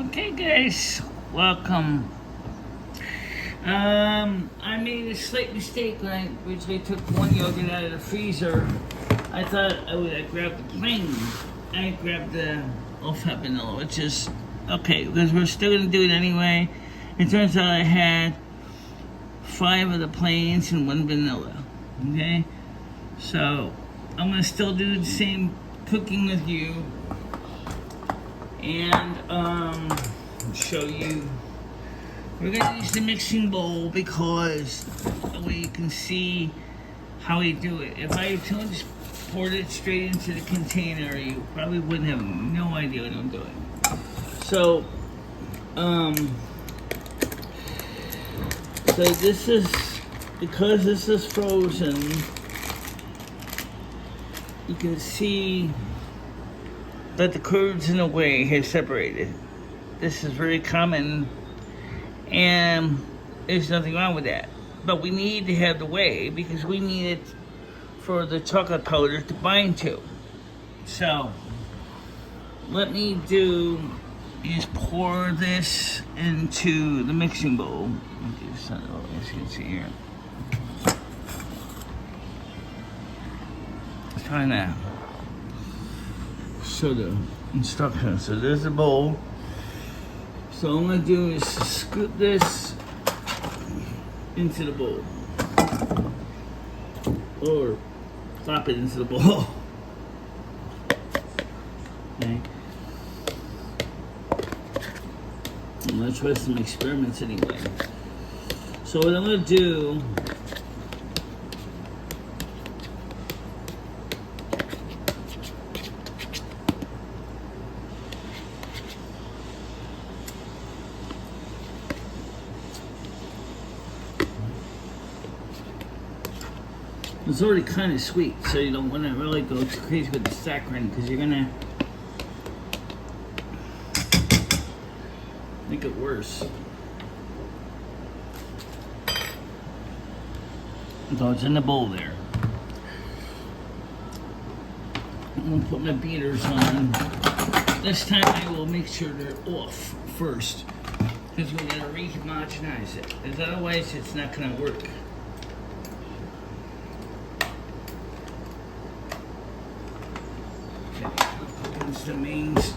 Okay, guys, welcome. I made a slight mistake when I originally took one yogurt out of the freezer. I thought I grabbed the plain. I grabbed the low-fat vanilla, which is okay because we're still gonna do it anyway. It turns out I had 5 of the plains and 1 vanilla. Okay, so I'm gonna still do the same cooking with you and show you. We're gonna use the mixing bowl because that way you can see how we do it. If I just poured it straight into the container, you probably wouldn't have no idea what I'm doing. So, so this is, because this is frozen, you can see that the curds in a way have separated. This is very common, and there's nothing wrong with that. But we need to have the whey because we need it for the chocolate powder to bind to. So, let me do is pour this into the mixing bowl. As you can see here. Trying to show the instructions. So there's the bowl. So all I'm gonna do is scoop this into the bowl, or flop it into the bowl. Okay. I'm gonna try some experiments anyway. So what I'm gonna do, it's already kind of sweet, so you don't want to really go too crazy with the saccharine because you're gonna make it worse. So it's in the bowl there. I'm gonna put my beaters on. This time I will make sure they're off first because we're gonna re-homogenize it. Because otherwise it's not gonna work. The mains.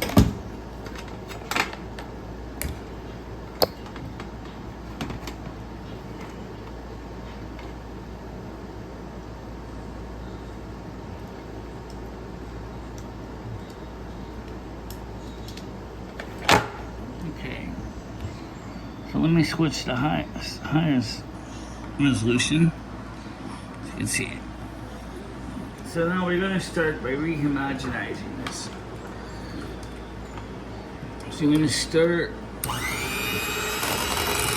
Okay. So let me switch to highest resolution so you can see it. So now we're going to start by rehomogenizing this. So you're going to start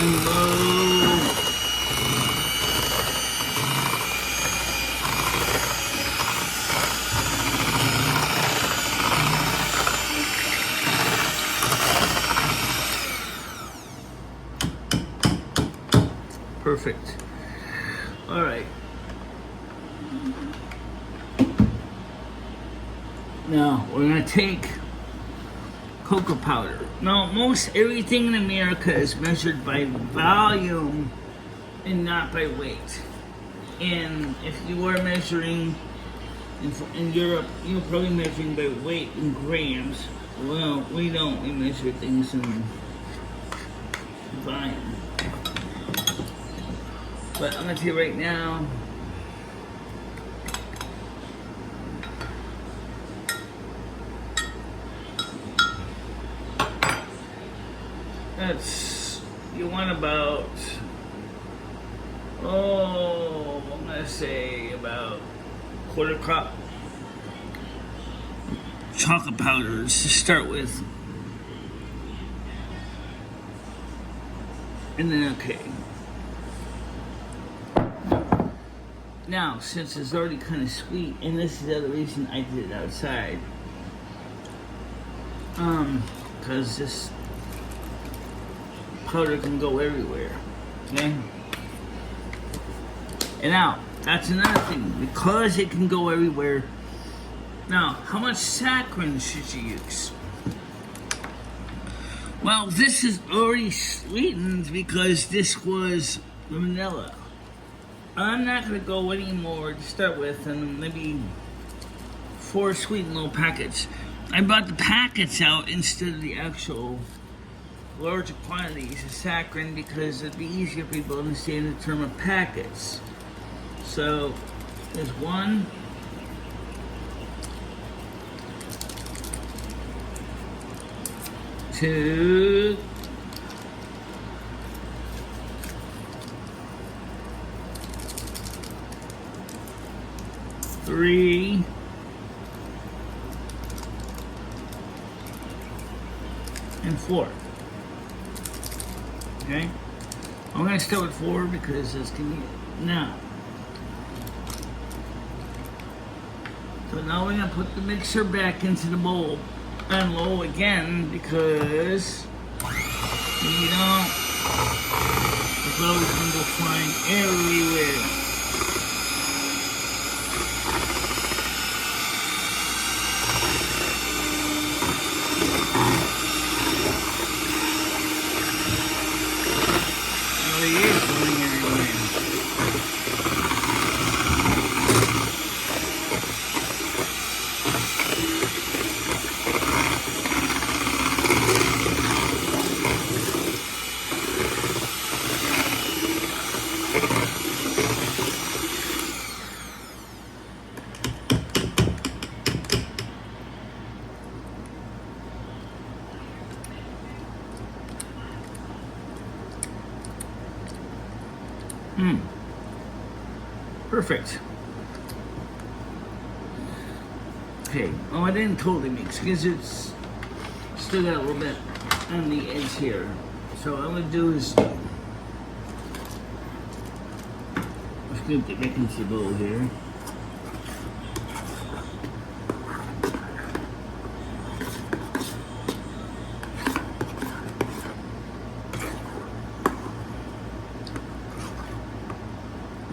in low. Perfect. All right. Now we're going to take cocoa powder. Now, most everything in America is measured by volume and not by weight. And if you are measuring in Europe, you're probably measuring by weight in grams. Well, we don't. We measure things in volume. But I'm going to tell you right now, you want about, I'm gonna say about quarter cup chocolate powders to start with. And then, okay. Now, since it's already kind of sweet, and this is the other reason I did it outside, because this powder can go everywhere, okay? And now, that's another thing. Because it can go everywhere, now, how much saccharine should you use? Well, this is already sweetened because this was vanilla. I'm not going to go anymore to start with, and maybe 4 sweetened little packets. I bought the packets out instead of the actual larger quantities of saccharine because it'd be easier for people to understand the term of packets. So there's 1, 2, 3, and 4. Okay? I'm going to start with 4 because it's convenient. Now, so now we're going to put the mixer back into the bowl and low again because you don't, the flowers can go flying everywhere. Perfect. Okay, oh, I didn't totally mix because it's still got a little bit on the edge here. So what I'm going to do is scoop it back into the bowl here.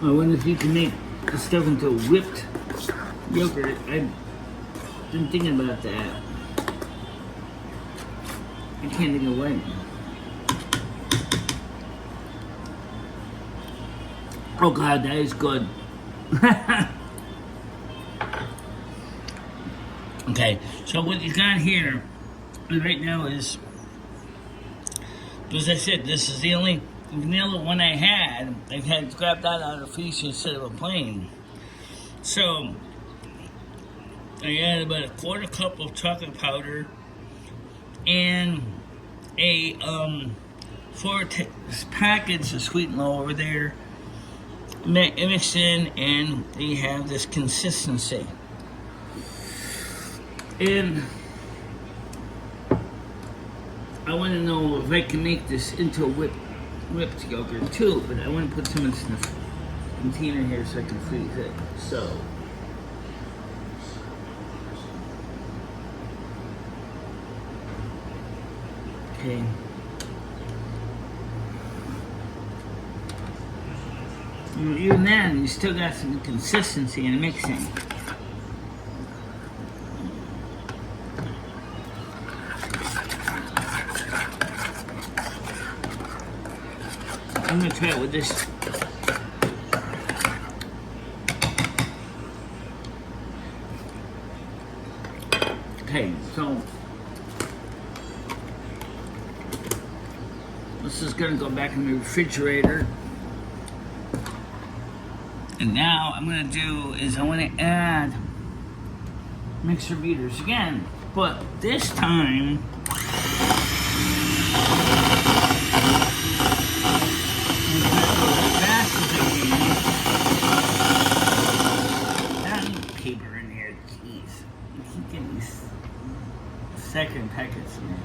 I wonder if you can make the stuff into a whipped yogurt. I've been thinking about that. I can't think of when. Oh God, that is good. Okay, so what you got here right now is, as I said, this is the only vanilla one I had. I had grabbed that out of the freezer instead of a plain. So I added about a 1/4 cup of chocolate powder and a 4 packets of sweet and low over there mixed in, and you have this consistency. And I want to know if I can make this into a whipped yogurt too, but I want to put some in the container here so I can freeze it. So okay. Even then, you still got some consistency in the mixing. I'm gonna try it with this. Okay, so this is gonna go back in the refrigerator. And now I'm gonna do is I wanna add mixer beaters again, but this time paper in here, jeez. I keep getting these second packets in here.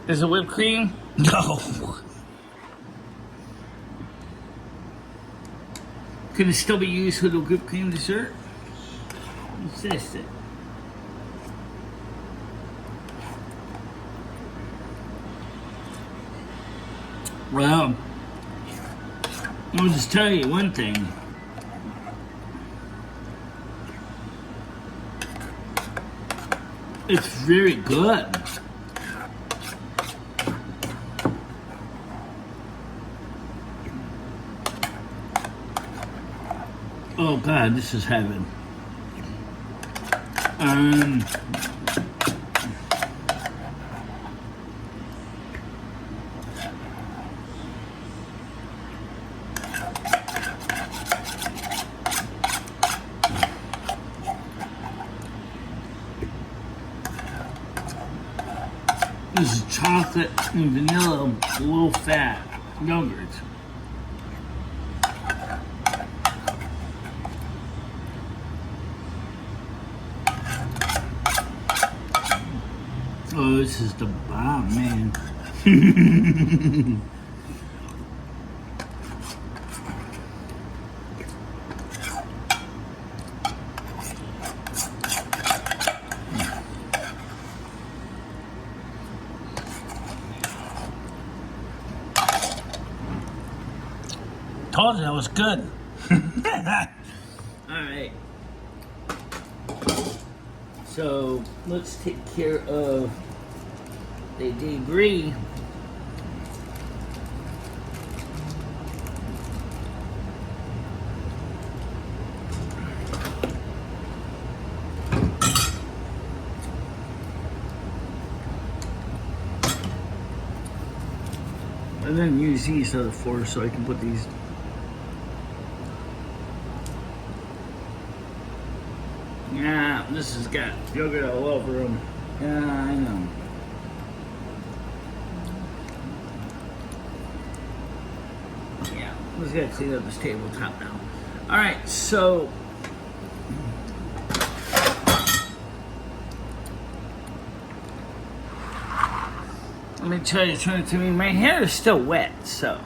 Is it whipped cream? No. Could it still be used with a whipped cream dessert? What's this then? Well, I'll just tell you one thing. It's very good. Oh God, this is heaven. This is chocolate and vanilla low fat yogurt. Oh, this is the bomb, man. Told you that was good. Alright. So let's take care of the debris. I didn't use these other four, so I can put these. Yeah, this has got yogurt all over them. Yeah, I know. Yeah, let's get to clean up this tabletop now. Alright, so let me try to turn it to me. My hair is still wet, so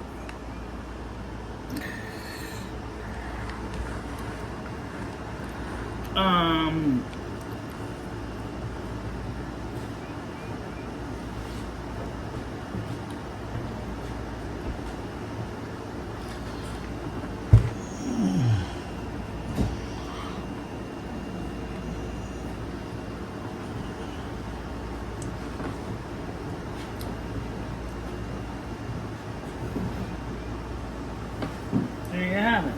there you have it.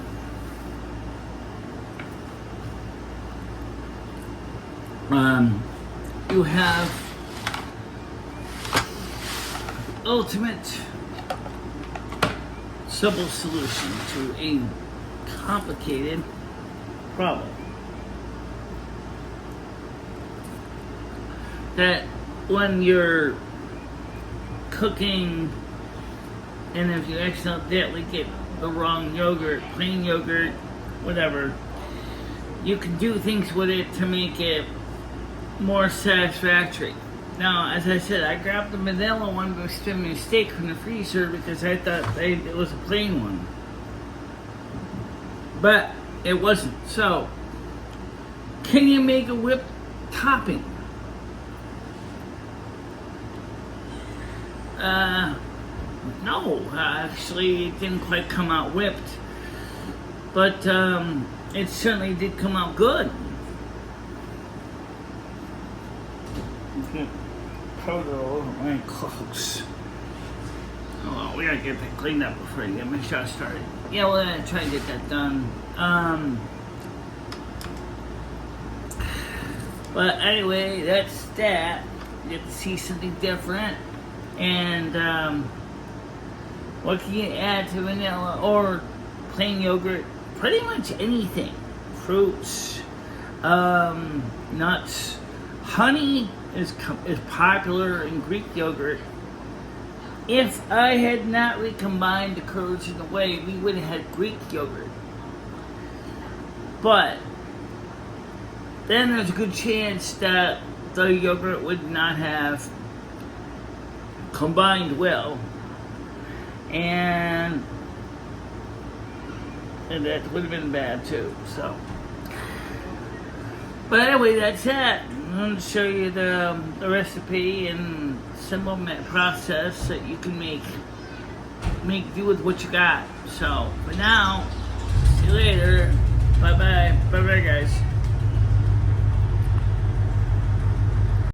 You have ultimate simple solution to a complicated problem. That when you're cooking and if you accidentally get the wrong yogurt, plain yogurt, whatever, you can do things with it to make it more satisfactory. Now, as I said, I grabbed the vanilla one by a mistake from the freezer because I thought it was a plain one. But it wasn't. So, can you make a whipped topping? No, actually it didn't quite come out whipped, but it certainly did come out good. Powder all over my clothes. Oh, well, we gotta get that cleaned up before I get my shot started. Yeah, we're gonna try and get that done. But anyway, that's that. You get to see something different. And what can you add to vanilla or plain yogurt? Pretty much anything. Fruits, nuts. Honey is popular in Greek yogurt. If I had not recombined the curds in the whey, we would have had Greek yogurt. But then there's a good chance that the yogurt would not have combined well, and that would have been bad too. So, but anyway, that's it. I'm going to show you the recipe and simple process that you can make do with what you got. So for now, see you later. Bye bye guys.